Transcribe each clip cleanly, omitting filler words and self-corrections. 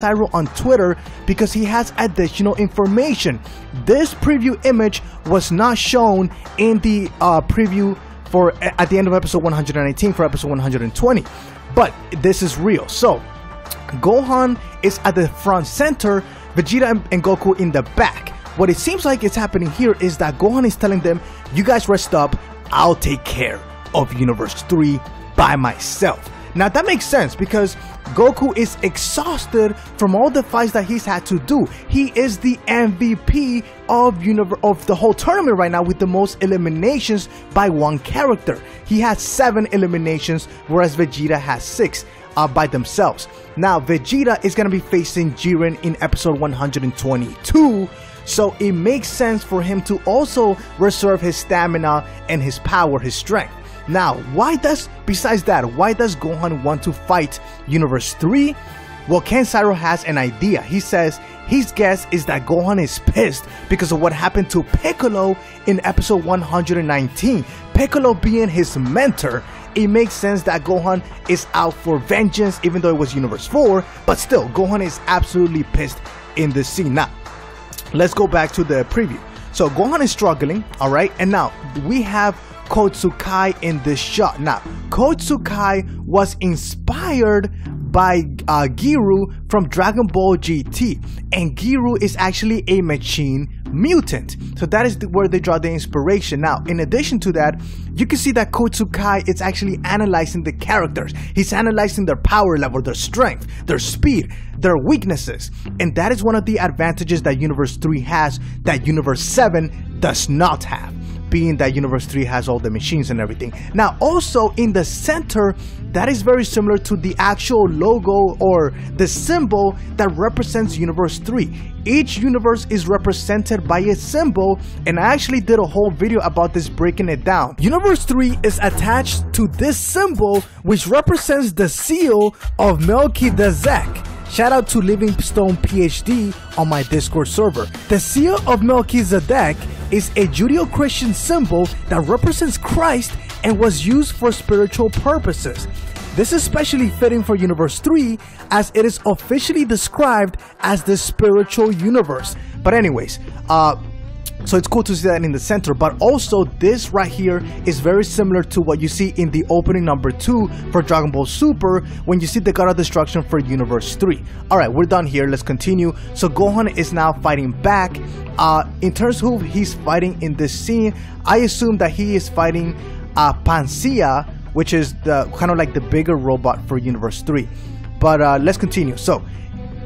Cyro on Twitter because he has additional information. This preview image was not shown in the preview for at the end of episode 119 for episode 120, but this is real. So Gohan is at the front center, Vegeta and Goku in the back. What it seems like is happening here is that Gohan is telling them, you guys rest up, I'll take care of Universe 3 by myself. Now that makes sense because Goku is exhausted from all the fights that he's had to do. He is the MVP of the whole tournament right now with the most eliminations by one character. He has 7 eliminations, whereas Vegeta has 6 by themselves. Now Vegeta is going to be facing Jiren in episode 122. So it makes sense for him to also reserve his stamina and his power, his strength. Now, besides that, why does Gohan want to fight Universe 3? Well, Ken Cyro has an idea. He says his guess is that Gohan is pissed because of what happened to Piccolo in episode 119. Piccolo being his mentor, it makes sense that Gohan is out for vengeance even though it was Universe 4, but still, Gohan is absolutely pissed in this scene. Now, let's go back to the preview. So Gohan is struggling, alright, and now we have Kotsukai in this shot. Now, Kotsukai was inspired by Giru from Dragon Ball GT, and Giru is actually a machine mutant. So that is where they draw the inspiration. Now, in addition to that, you can see that Kotsukai is actually analyzing the characters. He's analyzing their power level, their strength, their speed, their weaknesses, and that is one of the advantages that Universe 3 has that Universe 7 does not have, being that Universe 3 has all the machines and everything. Now also in the center, that is very similar to the actual logo or the symbol that represents Universe 3. Each universe is represented by a symbol, and I actually did a whole video about this, breaking it down. Universe 3 is attached to this symbol, which represents the seal of Melchizedek. Shout out to Livingstone PhD on my Discord server. The seal of Melchizedek is a Judeo-Christian symbol that represents Christ and was used for spiritual purposes. This is especially fitting for Universe 3 as it is officially described as the spiritual universe. But anyways, so it's cool to see that in the center, but also this right here is very similar to what you see in the opening number 2 for Dragon Ball Super when you see the God of Destruction for Universe 3. Alright, we're done here, let's continue. So Gohan is now fighting back. In terms of who he's fighting in this scene, I assume that he is fighting Pansia, which is the kind of like the bigger robot for Universe 3. But let's continue. So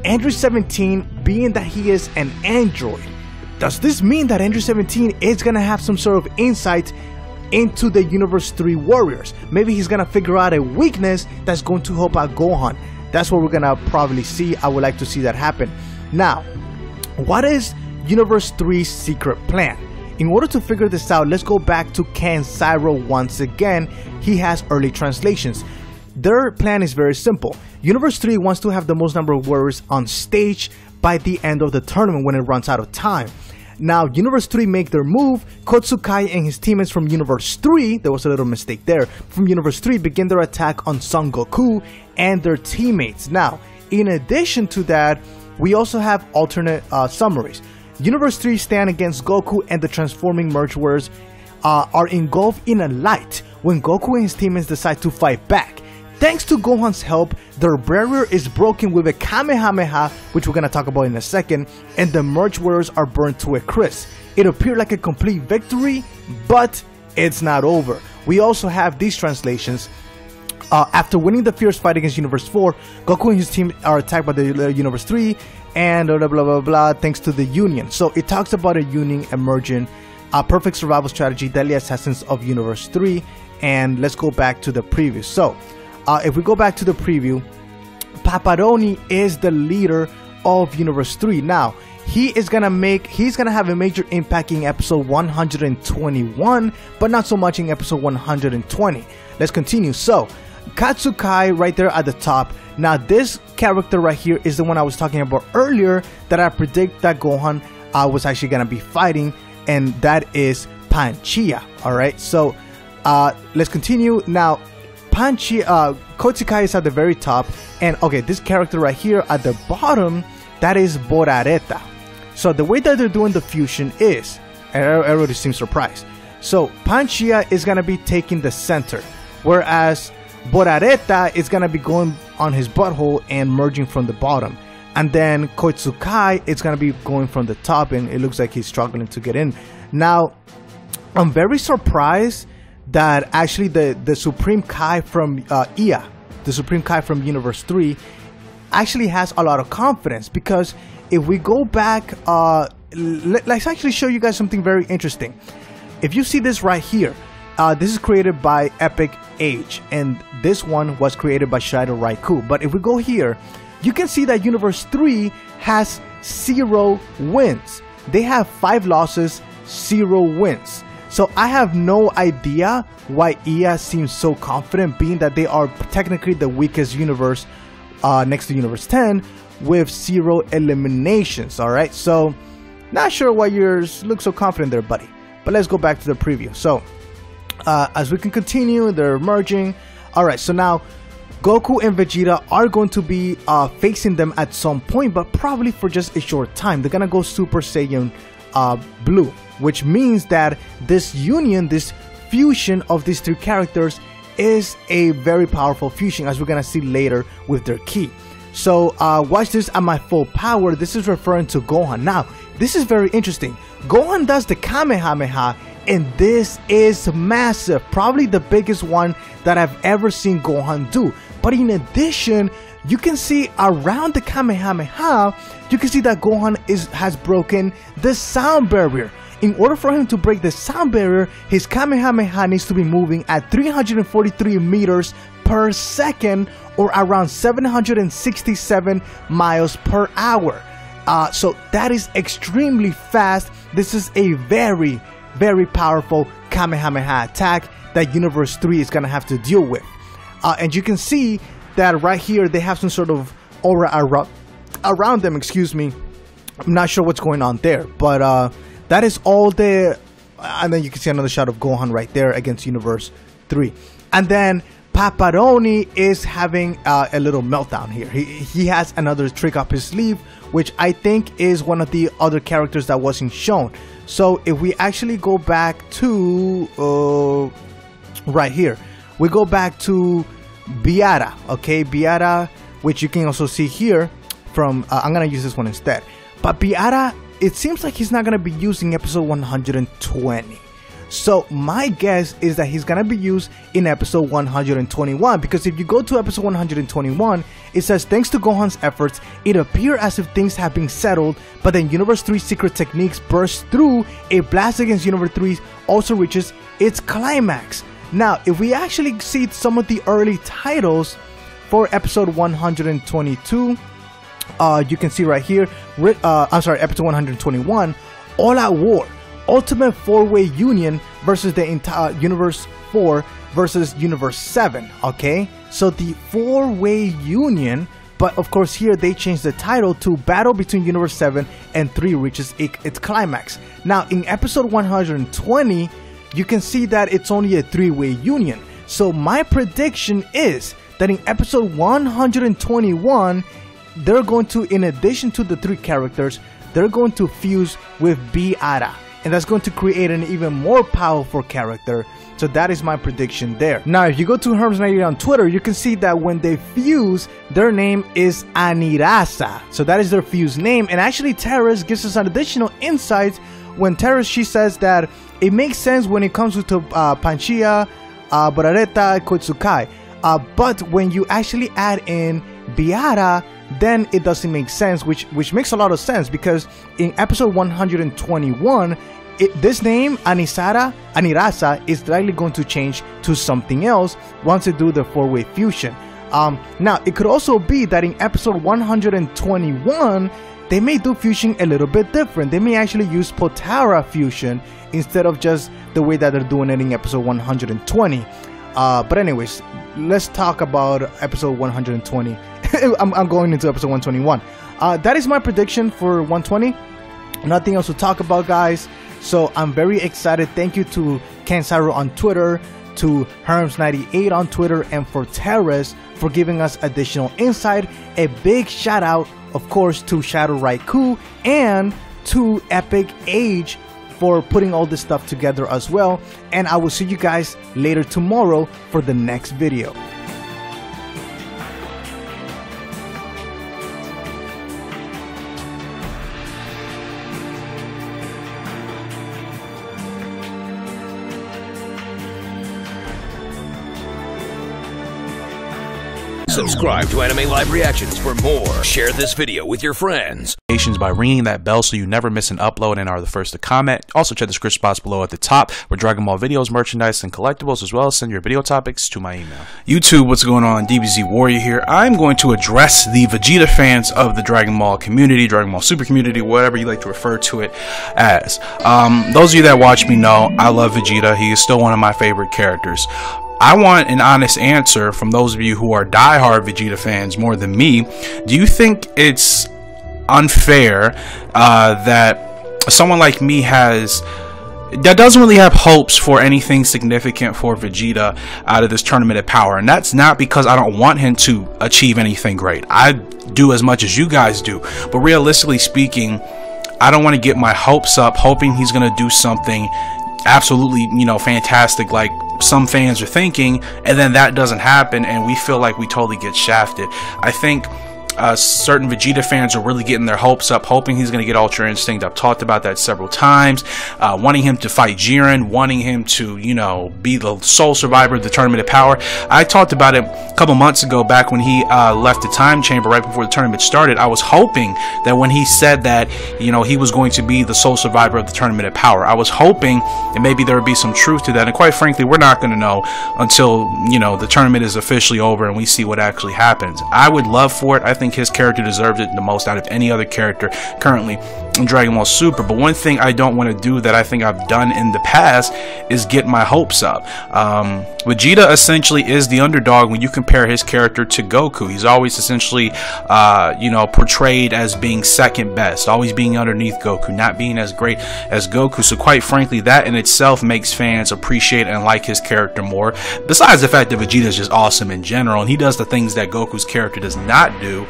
Android 17, being that he is an android, does this mean that Android 17 is going to have some sort of insight into the Universe 3 warriors? Maybe he's going to figure out a weakness that's going to help out Gohan. That's what we're going to probably see. I would like to see that happen. Now, what is Universe 3's secret plan? In order to figure this out, let's go back to Ken Cyro once again. He has early translations. Their plan is very simple. Universe 3 wants to have the most number of warriors on stage by the end of the tournament when it runs out of time. Now, Universe 3 make their move. Kotsukai and his teammates from Universe 3, there was a little mistake there, from Universe 3 begin their attack on Son Goku and their teammates. Now, in addition to that, we also have alternate summaries. Universe 3 stand against Goku, and the transforming merge warriors are engulfed in a light when Goku and his teammates decide to fight back. Thanks to Gohan's help, their barrier is broken with a Kamehameha, which we're going to talk about in a second, and the merge warriors are burned to a crisp. It appeared like a complete victory, but it's not over. We also have these translations. After winning the fierce fight against Universe 4, Goku and his team are attacked by the Universe 3 and blah blah blah blah thanks to the Union. So it talks about a Union emerging, a perfect survival strategy, deadly assassins of Universe 3. And let's go back to the preview. So if we go back to the preview, Paparoni is the leader of Universe 3. Now, he's gonna have a major impact in episode 121, but not so much in episode 120. Let's continue. So, Katsukai right there at the top. Now, this character right here is the one I was talking about earlier that I predict that Gohan was actually gonna be fighting, and that is Panchia. Alright, so let's continue. Now, Kotsukai is at the very top, and okay, this character right here at the bottom, that is Borareta. So the way that they're doing the fusion is, and everybody seems surprised. So Panchia is gonna be taking the center, whereas Borareta is gonna be going on his butthole and merging from the bottom. And then Kotsukai is gonna be going from the top, and it looks like he's struggling to get in. Now, I'm very surprised that actually the Supreme Kai from Ia, the Supreme Kai from Universe 3, actually has a lot of confidence, because if we go back, let's actually show you guys something very interesting. If you see this right here, this is created by Epic Age, and this one was created by Shido Raikou. But if we go here, you can see that Universe 3 has 0 wins. They have 5 losses, 0 wins. So I have no idea why Ia seems so confident, being that they are technically the weakest universe next to Universe 10 with 0 eliminations. Alright, so not sure why you look so confident there, buddy. But let's go back to the preview. So as we can continue, they're merging. Alright, so now Goku and Vegeta are going to be facing them at some point, but probably for just a short time. They're gonna go Super Saiyan Blue, which means that this union, this fusion of these 3 characters is a very powerful fusion, as we're gonna see later with their ki. So watch this at my full power. This is referring to Gohan. Now, this is very interesting. Gohan does the Kamehameha, and this is massive, probably the biggest one that I've ever seen Gohan do. But in addition, you can see around the Kamehameha, you can see that Gohan has broken the sound barrier. In order for him to break the sound barrier, his Kamehameha needs to be moving at 343 meters per second, or around 767 miles per hour. So that is extremely fast. This is a very, very powerful Kamehameha attack that Universe 3 is going to have to deal with. And you can see that right here, they have some sort of aura around them, excuse me. I'm not sure what's going on there, but that is all the... And then you can see another shot of Gohan right there against Universe 3. And then Paparoni is having a little meltdown here. He has another trick up his sleeve, which I think is one of the other characters that wasn't shown. So if we actually go back to right here, we go back to Biara, okay? Biara, which you can also see here from, I'm gonna use this one instead. But Biara, it seems like he's not gonna be using episode 120. So my guess is that he's gonna be used in episode 121, because if you go to episode 121, it says, thanks to Gohan's efforts, it appeared as if things have been settled, but then Universe 3's secret techniques burst through. A blast against Universe 3 also reaches its climax. Now, if we actually see some of the early titles for episode 122, you can see right here, I'm sorry, episode 121, All Out War, Ultimate 4-Way Union versus the entire Universe 4 versus Universe 7, okay? So the 4-Way Union, but of course here they changed the title to Battle Between Universe 7 and 3 reaches its climax. Now, in episode 120, you can see that it's only a 3-way union. So my prediction is that in episode 121, they're going to, in addition to the 3 characters, they're going to fuse with Biara. And that's going to create an even more powerful character. So that is my prediction there. Now, if you go to Herms98 on Twitter, you can see that when they fuse, their name is Anirasa. So that is their fuse name. And actually, Terrace gives us an additional insight when Terrace, she says that it makes sense when it comes to Panchia, Borareta, Kotsukai. But when you actually add in Biara, then it doesn't make sense, which makes a lot of sense, because in episode 121, this name, Anirasa, is likely going to change to something else once they do the 4-way fusion. Now, it could also be that in episode 121, they may do fusion a little bit different. They may actually use Potara fusion instead of just the way that they're doing it in episode 120. But anyways, let's talk about episode 120. I'm going into episode 121. That is my prediction for 120. Nothing else to talk about, guys. So I'm very excited. Thank you to Ken Saru on Twitter. to Herms98 on Twitter, and for Terrace for giving us additional insight. A big shout out, of course, to Shadow Raikou and to Epic Age for putting all this stuff together as well. And I will see you guys later tomorrow for the next video. Subscribe to Anime Live Reactions for more. Share this video with your friends. By ringing that bell so you never miss an upload and are the first to comment. Also check the description box below at the top for Dragon Ball videos, merchandise, and collectibles, as well as send your video topics to my email. YouTube, what's going on? DBZ Warrior here. I'm going to address the Vegeta fans of the Dragon Ball community, Dragon Ball Super community, whatever you like to refer to it as. Those of you that watch me know I love Vegeta. He is still one of my favorite characters. I want an honest answer from those of you who are diehard Vegeta fans more than me. Do you think it's unfair that someone like me that doesn't really have hopes for anything significant for Vegeta out of this Tournament of Power? And that's not because I don't want him to achieve anything great. I do as much as you guys do, but realistically speaking, I don't want to get my hopes up hoping he's going to do something absolutely, fantastic like some fans are thinking, and then that doesn't happen and we feel like we totally get shafted. I think certain Vegeta fans are really getting their hopes up, hoping he's going to get Ultra Instinct. I've talked about that several times, wanting him to fight Jiren, wanting him to, be the sole survivor of the Tournament of Power. I talked about it a couple months ago, back when he left the time chamber right before the tournament started. I was hoping that when he said that, he was going to be the sole survivor of the Tournament of Power, I was hoping that maybe there would be some truth to that. And quite frankly, we're not going to know until, the tournament is officially over and we see what actually happens. I would love for it. I think his character deserves it the most out of any other character currently in Dragon Ball Super. But one thing I don't want to do that I think I've done in the past is get my hopes up. Vegeta essentially is the underdog when you compare his character to Goku. He's always essentially portrayed as being second best, always being underneath Goku, not being as great as Goku. So quite frankly, that in itself makes fans appreciate and like his character more, besides the fact that Vegeta is just awesome in general and he does the things that Goku's character does not do.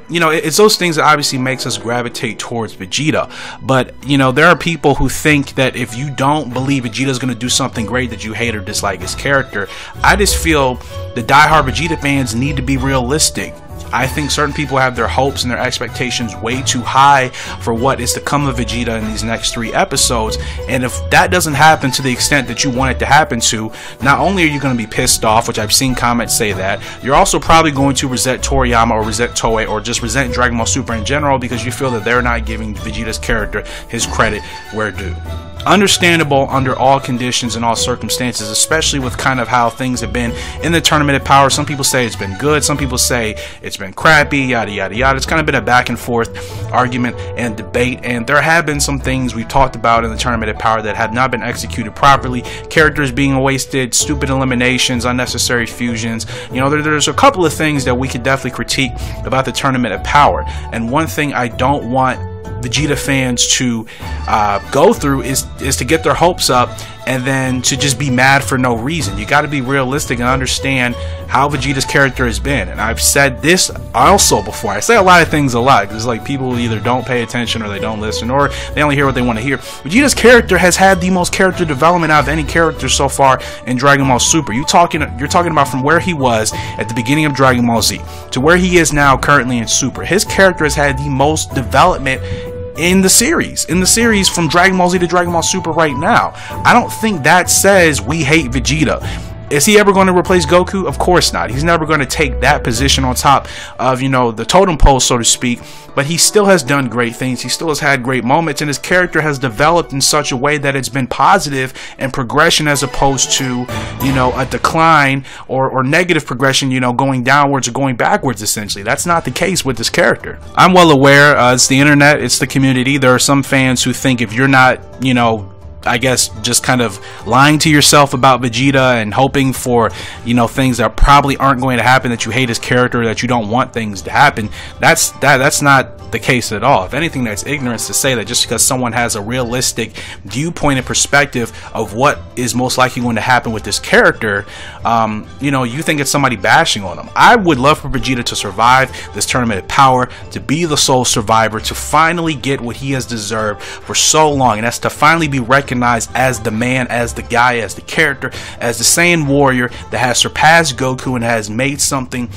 It's those things that obviously makes us gravitate towards Vegeta. But there are people who think that if you don't believe Vegeta's going to do something great, that you hate or dislike his character. I just feel the diehard Vegeta fans need to be realistic. I think certain people have their hopes and their expectations way too high for what is to come of Vegeta in these next 3 episodes, and if that doesn't happen to the extent that you want it to happen to, not only are you going to be pissed off, which I've seen comments say that, you're also probably going to resent Toriyama or resent Toei or just resent Dragon Ball Super in general because you feel that they're not giving Vegeta's character his credit where due. Understandable under all conditions and all circumstances, especially with kind of how things have been in the Tournament of Power. Some people say it's been good, some people say it's been crappy, yada yada yada. It's kind of been a back and forth argument and debate, and there have been some things we've talked about in the Tournament of Power that have not been executed properly. Characters being wasted, stupid eliminations, unnecessary fusions. There's a couple of things that we could definitely critique about the Tournament of Power, and one thing I don't want Vegeta fans to go through is to get their hopes up and then to just be mad for no reason. You got to be realistic and understand how Vegeta's character has been. And I've said this also before. I say a lot of things a lot. It's like people either don't pay attention or they don't listen or they only hear what they want to hear. Vegeta's character has had the most character development out of any character so far in Dragon Ball Super. You're talking about from where he was at the beginning of Dragon Ball Z to where he is now currently in Super. His character has had the most development in the series from Dragon Ball Z to Dragon Ball Super right now. I don't think that says we hate Vegeta. Is he ever going to replace Goku? Of course not. He's never going to take that position on top of, the totem pole, so to speak. But he still has done great things. He still has had great moments, and his character has developed in such a way that it's been positive and progression as opposed to, a decline or negative progression, going downwards or going backwards, essentially. That's not the case with this character. I'm well aware, it's the internet, it's the community. There are some fans who think if you're not, I guess just kind of lying to yourself about Vegeta and hoping for, things that probably aren't going to happen, that you hate his character, that you don't want things to happen. That's not the case at all. If anything, that's ignorance to say that just because someone has a realistic viewpoint and perspective of what is most likely going to happen with this character, you know, you think it's somebody bashing on them. I would love for Vegeta to survive this Tournament of Power, to be the sole survivor, to finally get what he has deserved for so long, and that's to finally be recognized as the man, as the guy, as the character, as the Saiyan warrior that has surpassed Goku and has made something,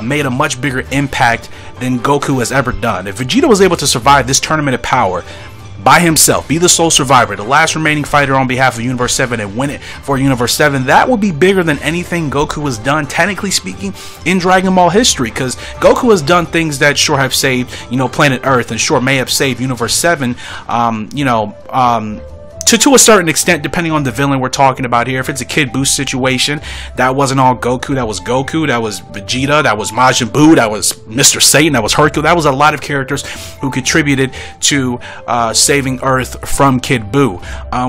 made a much bigger impact than Goku has ever done. If Vegeta was able to survive this Tournament of Power by himself, be the sole survivor, the last remaining fighter on behalf of Universe 7, and win it for Universe 7, that would be bigger than anything Goku has done, technically speaking, in Dragon Ball history, because Goku has done things that sure have saved, you know, planet Earth, and sure may have saved Universe 7, you know, to a certain extent, depending on the villain we're talking about here. If it's a Kid Buu situation, that wasn't all Goku. That was Goku, that was Vegeta, that was Majin Buu, that was Mr. Satan, that was Hercule. That was a lot of characters who contributed to saving Earth from Kid Buu.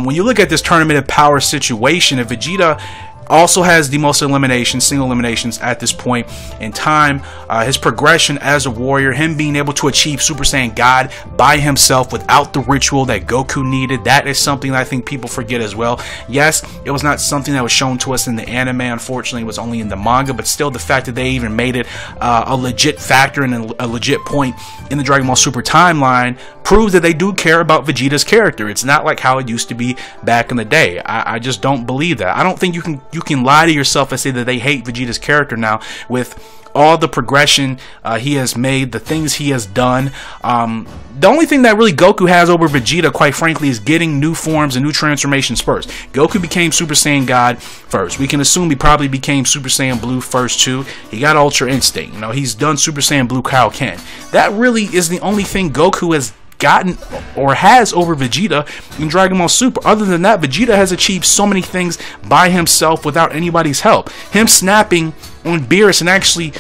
When you look at this Tournament of Power situation, if Vegeta also has the most eliminations, single eliminations at this point in time, his progression as a warrior, him being able to achieve Super Saiyan God by himself without the ritual that Goku needed, that is something that I think people forget as well. Yes, it was not something that was shown to us in the anime, unfortunately it was only in the manga, but still the fact that they even made it a legit factor and a legit point in the Dragon Ball Super timeline proves that they do care about Vegeta's character. It's not like how it used to be back in the day. I just don't believe that. I don't think you can lie to yourself and say that they hate Vegeta's character now with all the progression he has made, the things he has done. The only thing that really Goku has over Vegeta, quite frankly, is getting new forms and new transformations first. Goku became Super Saiyan God first. We can assume he probably became Super Saiyan Blue first too. He got Ultra Instinct. You know, he's done Super Saiyan Blue Kaioken. That really is the only thing Goku has gotten or has over Vegeta in Dragon Ball Super. Other than that, Vegeta has achieved so many things by himself without anybody's help. Him snapping on Beerus and actually,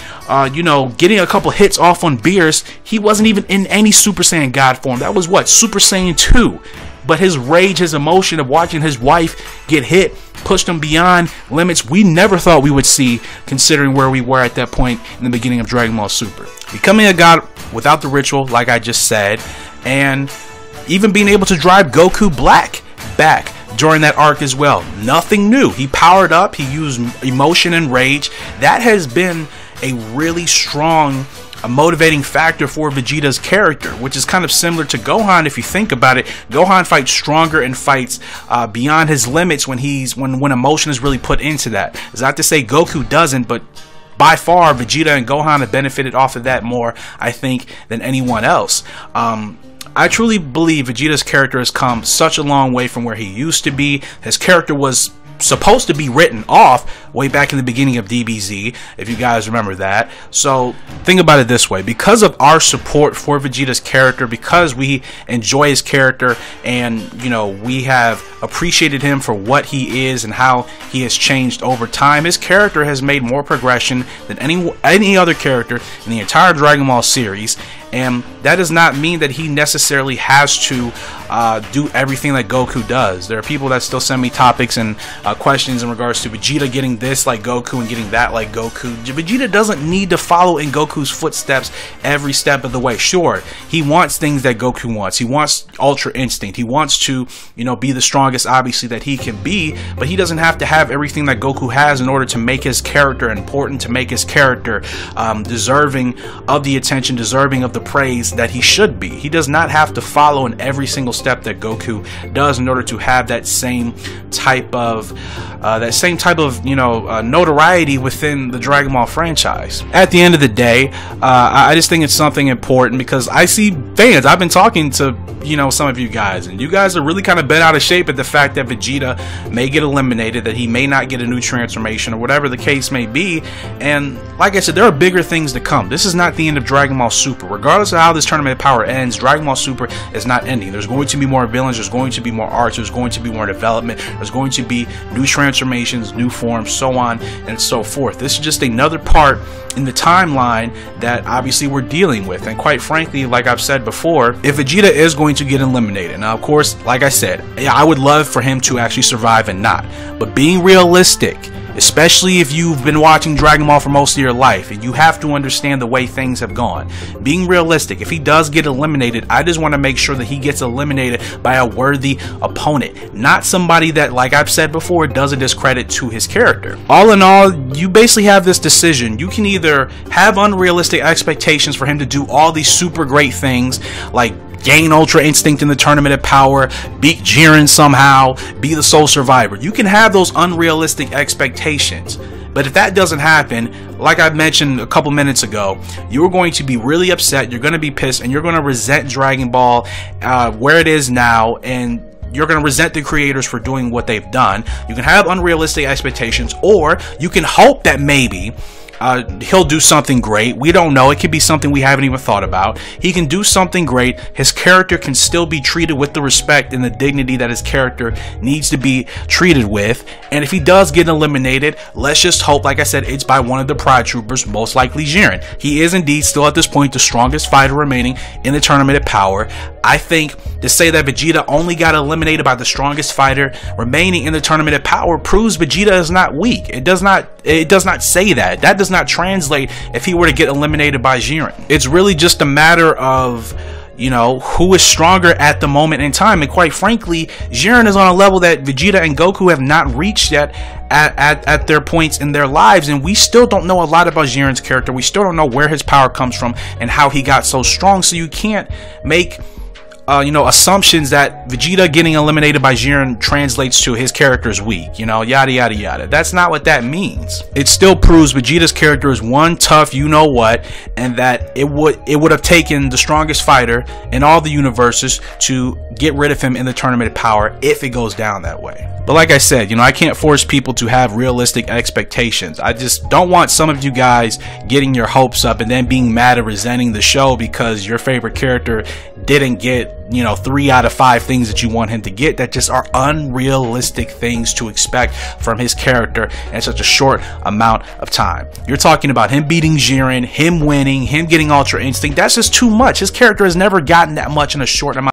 you know, getting a couple hits off on Beerus, he wasn't even in any Super Saiyan God form. That was what? Super Saiyan 2. But his rage, his emotion of watching his wife get hit, pushed him beyond limits we never thought we would see, considering where we were at that point in the beginning of Dragon Ball Super. Becoming a god without the ritual, like I just said, and even being able to drive Goku Black back during that arc as well. Nothing new. He powered up, he used emotion and rage. That has been a really strong motivating factor for Vegeta's character, which is kind of similar to Gohan if you think about it. Gohan fights stronger and fights beyond his limits when emotion is really put into that. It's not to say Goku doesn't, but by far Vegeta and Gohan have benefited off of that more, I think, than anyone else. I truly believe Vegeta's character has come such a long way from where he used to be. His character was supposed to be written off way back in the beginning of DBZ, if you guys remember that. So think about it this way: because of our support for Vegeta's character, because we enjoy his character, and you know, we have appreciated him for what he is and how he has changed over time, his character has made more progression than any other character in the entire Dragon Ball series. And that does not mean that he necessarily has to do everything that Goku does. There are people that still send me topics and questions in regards to Vegeta getting this like Goku and getting that like Goku. Vegeta doesn't need to follow in Goku's footsteps every step of the way. Sure, he wants things that Goku wants. He wants Ultra Instinct. He wants to, you know, be the strongest, obviously, that he can be, but he doesn't have to have everything that Goku has in order to make his character important, to make his character deserving of the attention, deserving of the praise that he should be. He does not have to follow in every single step that Goku does in order to have that same type of you know, notoriety within the Dragon Ball franchise. At the end of the day, I just think it's something important, because I see fans, I've been talking to, you know, some of you guys, and you guys are really kind of bent out of shape at the fact that Vegeta may get eliminated, that he may not get a new transformation, or whatever the case may be. And like I said, there are bigger things to come. This is not the end of Dragon Ball Super. Regardless of how this Tournament of Power ends, Dragon Ball Super is not ending. There's going to be more villains, there's going to be more arcs, there's going to be more development, there's going to be new transformations, new forms, so on and so forth. This is just another part in the timeline that obviously we're dealing with. And quite frankly, like I've said before, if Vegeta is going to get eliminated, now of course, like I said, yeah, I would love for him to actually survive and not, but being realistic especially if you've been watching Dragon Ball for most of your life, and you have to understand the way things have gone. Being realistic, if he does get eliminated, I just want to make sure that he gets eliminated by a worthy opponent, not somebody that, like I've said before, does a discredit to his character. All in all, you basically have this decision. You can either have unrealistic expectations for him to do all these super great things, like gain Ultra Instinct in the Tournament of Power, beat Jiren somehow, be the sole survivor. You can have those unrealistic expectations. But if that doesn't happen, like I mentioned a couple minutes ago, you're going to be really upset, you're going to be pissed, and you're going to resent Dragon Ball where it is now, and you're going to resent the creators for doing what they've done. You can have unrealistic expectations, or you can hope that maybe he'll do something great. We don't know. It could be something we haven't even thought about. He can do something great. His character can still be treated with the respect and the dignity that his character needs to be treated with. And if he does get eliminated, let's just hope, like I said, it's by one of the Pride Troopers, most likely Jiren. He is indeed still at this point the strongest fighter remaining in the Tournament of Power. I think to say that Vegeta only got eliminated by the strongest fighter remaining in the Tournament of Power proves Vegeta is not weak. It does not say that. That does not translate if he were to get eliminated by Jiren. It's really just a matter of, you know, who is stronger at the moment in time. And quite frankly, Jiren is on a level that Vegeta and Goku have not reached yet at their points in their lives, and we still don't know a lot about Jiren's character. We still don't know where his power comes from and how he got so strong, so you can't make assumptions that Vegeta getting eliminated by Jiren translates to his character is weak, yada yada yada. That's not what that means. It still proves Vegeta's character is one tough you-know-what, and that it would have taken the strongest fighter in all the universes to get rid of him in the Tournament of Power if it goes down that way. But like I said, I can't force people to have realistic expectations. I just don't want some of you guys getting your hopes up and then being mad and resenting the show because your favorite character didn't get 3 out of 5 things that you want him to get. That just are unrealistic things to expect from his character in such a short amount of time. You're talking about him beating Jiren, him winning, him getting Ultra Instinct. That's just too much. His character has never gotten that much in a short amount